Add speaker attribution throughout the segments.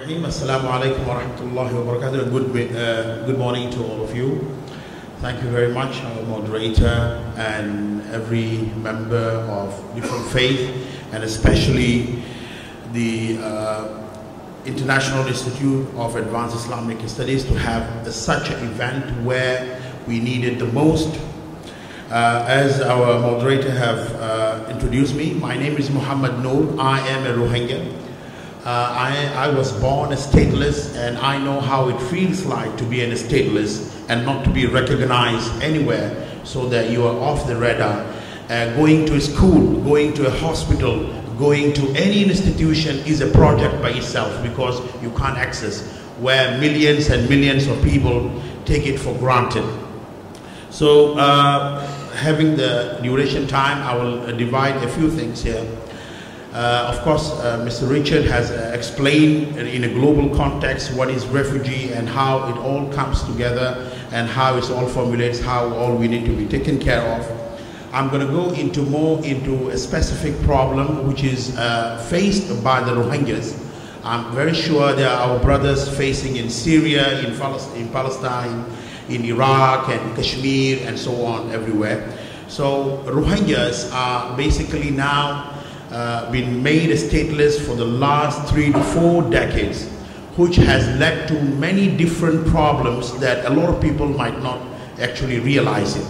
Speaker 1: Bismillahirrahmanirrahim. Assalamu alaikum wa rahmatullahi wa barakatuh. Good morning to all of you. Thank you very much, our moderator and every member of different faith, and especially the International Institute of Advanced Islamic Studies to have such an event where we need it the most. As our moderator have introduced me, my name is Mohammad Noor. I am a Rohingya. I was born a stateless, and I know how it feels like to be a stateless and not to be recognized anywhere, so that you are off the radar. Going to a school, going to a hospital, going to any institution is a project by itself because you can't access, where millions and millions of people take it for granted. So having the duration time, I will divide a few things here. Of course, Mr. Richard has explained in a global context what is refugee and how it all comes together and how it all formulates how all we need to be taken care of. I'm going to go into a specific problem which is faced by the Rohingyas. I'm very sure there are our brothers facing in Syria, in Palestine, in Iraq and Kashmir and so on everywhere. So Rohingyas are basically now been made stateless for the last 3 to 4 decades, which has led to many different problems that a lot of people might not actually realize it.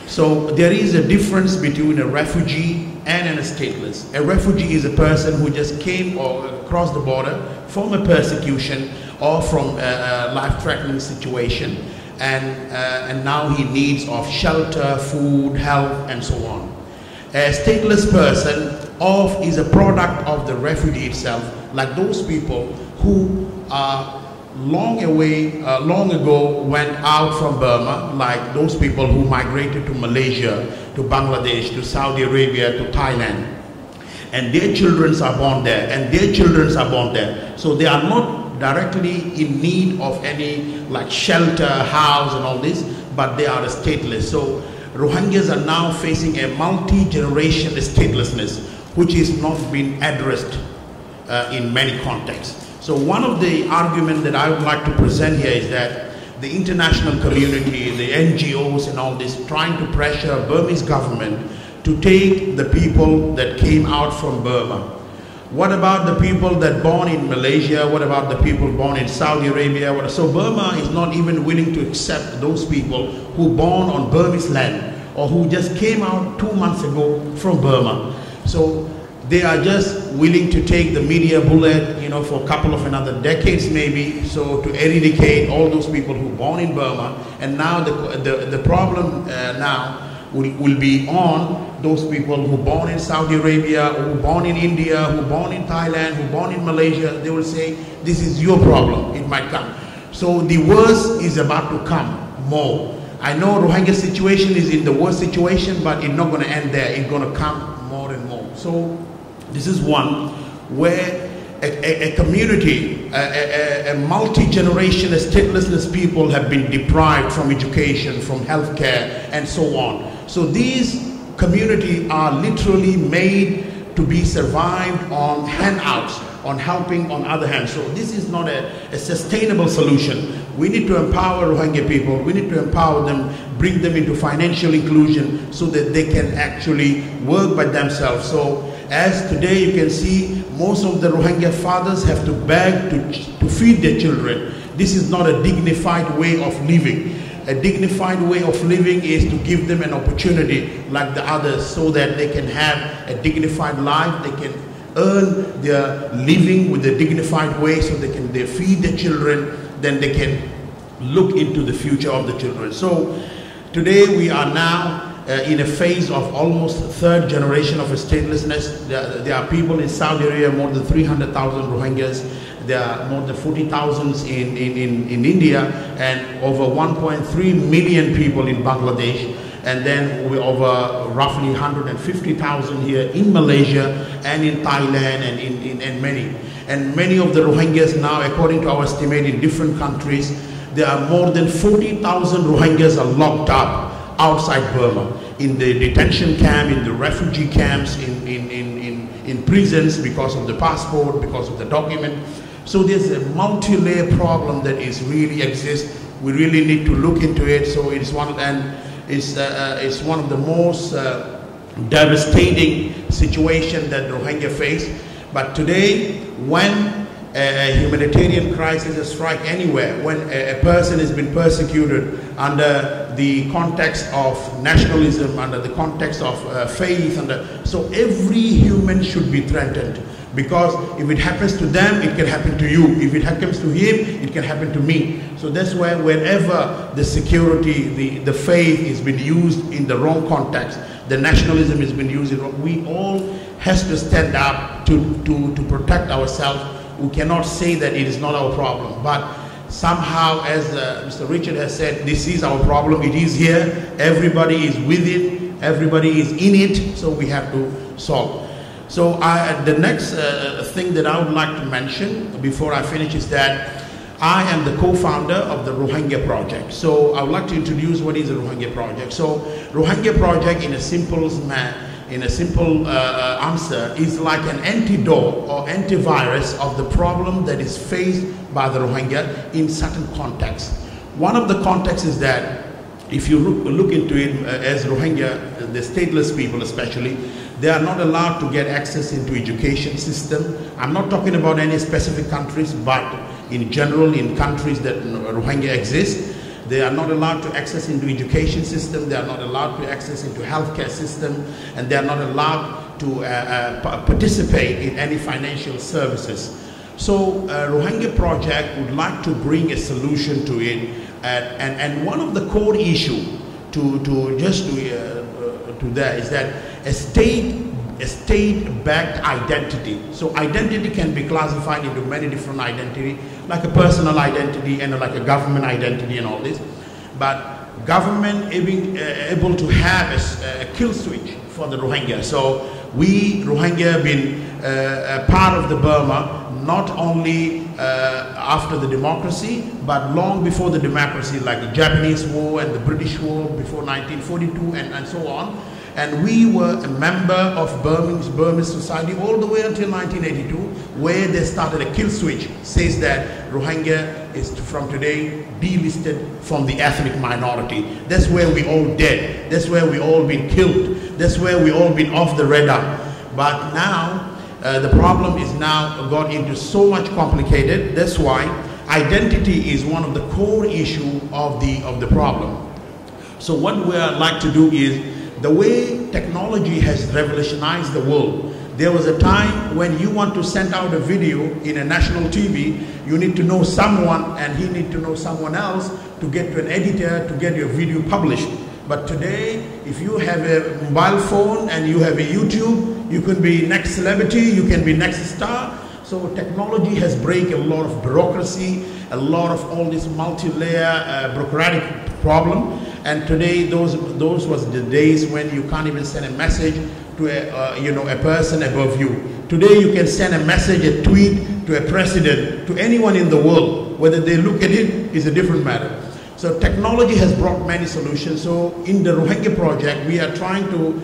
Speaker 1: So there is a difference between a refugee and a stateless. A refugee is a person who just came or across the border from a persecution or from a life-threatening situation, and now he needs of shelter, food, health, and so on. A stateless person is a product of the refugee itself, like those people who long ago went out from Burma, like those people who migrated to Malaysia, to Bangladesh, to Saudi Arabia, to Thailand, and their children are born there, and their children are born there. So they are not directly in need of any like shelter, house and all this, but they are stateless. So Rohingyas are now facing a multi-generation statelessness, which is not being addressed in many contexts. So one of the arguments that I would like to present here is that the international community, the NGOs and all this, trying to pressure Burmese government to take the people that came out from Burma. What about the people that born in Malaysia? What about the people born in Saudi Arabia? So Burma is not even willing to accept those people who born on Burmese land or who just came out 2 months ago from Burma. So they are just willing to take the media bullet, you know, for a couple of another decades maybe, so to eradicate all those people who born in Burma. And now the problem now will be on those people who born in Saudi Arabia, who born in India, who born in Thailand, who born in Malaysia. They will say, this is your problem, it might come. So the worst is about to come more. I know Rohingya situation is in the worst situation, but it's not going to end there. It's going to come more and more. So this is one where a community, a multi-generation statelessness people have been deprived from education, from healthcare, and so on. So these communities are literally made to be survived on handouts, on helping on other hands. So this is not a sustainable solution. We need to empower Rohingya people. We need to empower them, bring them into financial inclusion so that they can actually work by themselves. So as today you can see, most of the Rohingya fathers have to beg to feed their children. This is not a dignified way of living. A dignified way of living is to give them an opportunity like the others so that they can have a dignified life, they can earn their living with a dignified way so they feed their children, then they can look into the future of the children. So today we are now in a phase of almost third generation of statelessness. There are people in Saudi Arabia, more than 300,000 Rohingyas. There are more than 40,000 in India, and over 1.3 million people in Bangladesh. And then we over roughly 150,000 here in Malaysia and in Thailand and in many. And many of the Rohingyas now, according to our estimate in different countries, there are more than 40,000 Rohingyas are locked up outside Burma, in the detention camp, in the refugee camps, in prisons because of the passport, because of the document. So there's a multi-layer problem that is really exists. We really need to look into it. So it's one of, and it's one of the most devastating situation that Rohingya face. But today, when a humanitarian crisis has struck anywhere, when a person has been persecuted under the context of nationalism, under the context of faith, so every human should be threatened. Because if it happens to them, it can happen to you. If it happens to him, it can happen to me. So that's why wherever the security, the faith is being used in the wrong context, the nationalism has been used, we all has to stand up to protect ourselves. We cannot say that it is not our problem. But somehow, as Mr. Richard has said, this is our problem. It is here. Everybody is with it. Everybody is in it. So we have to solve. So the next thing that I would like to mention before I finish is that I am the co-founder of the Rohingya Project. So I would like to introduce what is the Rohingya Project. So Rohingya Project, in a simple answer, is like an antidote or antivirus of the problem that is faced by the Rohingya in certain contexts. One of the contexts is that if you look into it as Rohingya, the stateless people especially, they are not allowed to get access into education system. I'm not talking about any specific countries, but in general, in countries that Rohingya exist, they are not allowed to access into education system, they are not allowed to access into healthcare system, and they are not allowed to participate in any financial services. So Rohingya Project would like to bring a solution to it, and one of the core issue to that is that a state-backed identity. So identity can be classified into many different identity, like a personal identity and like a government identity and all this. But government able to have a kill switch for the Rohingya. So we Rohingya have been a part of the Burma, not only after the democracy, but long before the democracy, like the Japanese War and the British War before 1942 and so on. And we were a member of Burmese society all the way until 1982, where they started a kill switch, says that Rohingya is from today delisted from the ethnic minority. That's where we all dead. That's where we all been killed. That's where we all been off the radar. But now, the problem is now got into so much complicated. That's why identity is one of the core issue of the problem. So what we like to do is, the way technology has revolutionized the world, there was a time when you want to send out a video in a national TV, you need to know someone and he need to know someone else to get to an editor to get your video published. But today, if you have a mobile phone and you have a YouTube, you can be next celebrity, you can be next star. So technology has break a lot of bureaucracy, a lot of all this multi-layer bureaucratic problem. And today, those was the days when you can't even send a message to a person above you. Today, you can send a message, a tweet to a president, to anyone in the world. Whether they look at it is a different matter. So technology has brought many solutions. So in the Rohingya Project, we are trying to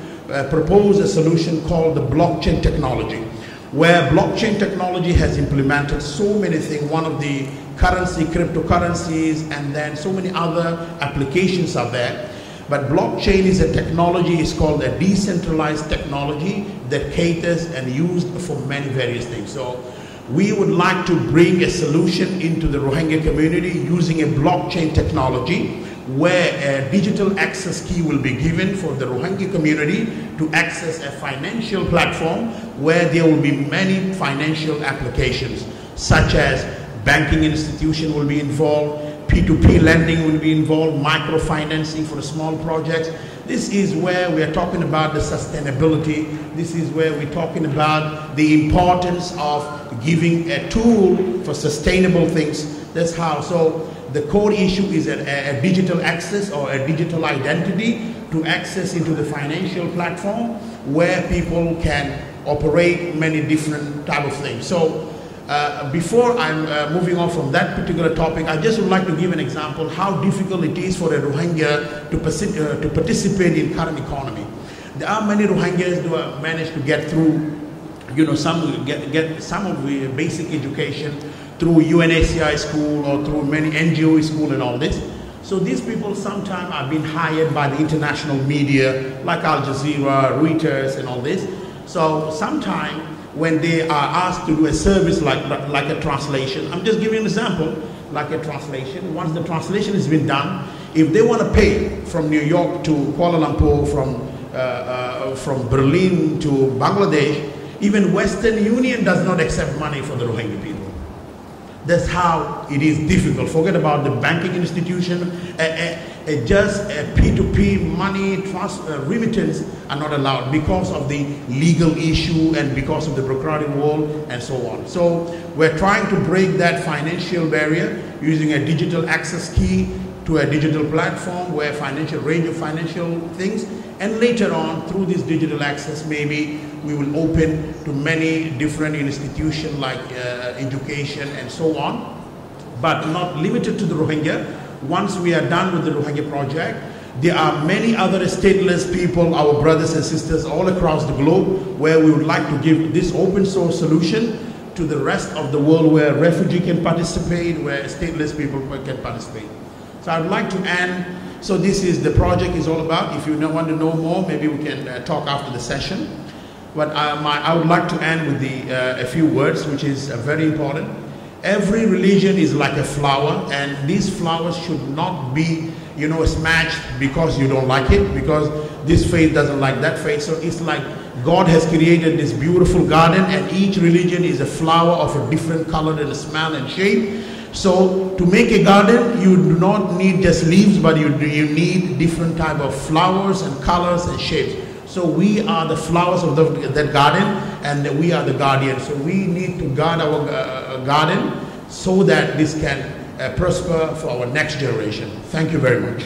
Speaker 1: propose a solution called the blockchain technology, where blockchain technology has implemented so many things. One of the currency, cryptocurrencies, and then so many other applications are there. But blockchain is a technology, it's called a decentralized technology that caters and used for many various things. So we would like to bring a solution into the Rohingya community using a blockchain technology, where a digital access key will be given for the Rohingya community to access a financial platform where there will be many financial applications, such as banking institution will be involved, P2P lending will be involved, microfinancing for small projects. This is where we are talking about the sustainability. This is where we're talking about the importance of giving a tool for sustainable things. That's how. So the core issue is a digital access or a digital identity to access into the financial platform where people can operate many different type of things. So before I'm moving on from that particular topic, I just would like to give an example how difficult it is for a Rohingya to participate in current economy. There are many Rohingyas who have managed to get through, some get some of the basic education through UNHCR school or through many NGO school and all this. So these people sometimes are being hired by the international media like Al Jazeera, Reuters and all this. So sometimes when they are asked to do a service like a translation, I'm just giving an example, like a translation, once the translation has been done, if they want to pay from New York to Kuala Lumpur, from Berlin to Bangladesh, even Western Union does not accept money for the Rohingya people. That's how it is difficult. Forget about the banking institution. Just a P2P money remittance are not allowed because of the legal issue and because of the bureaucratic wall and so on. So we're trying to break that financial barrier using a digital access key to a digital platform where range of financial things, and later on through this digital access maybe we will open to many different institutions like education and so on, but not limited to the Rohingya. Once we are done with the Rohingya project, there are many other stateless people, our brothers and sisters all across the globe, where we would like to give this open source solution to the rest of the world where refugee can participate, where stateless people can participate. So I'd like to end. So this is the project is all about. If you want to know more, maybe we can talk after the session. But I would like to end with a few words, which is very important. Every religion is like a flower, and these flowers should not be, smashed because you don't like it, because this faith doesn't like that faith. So it's like God has created this beautiful garden, and each religion is a flower of a different color and smell and shape. So to make a garden, you do not need just leaves, but you need different type of flowers and colors and shapes. So we are the flowers of that garden, and we are the guardians. So we need to guard our garden so that this can prosper for our next generation. Thank you very much.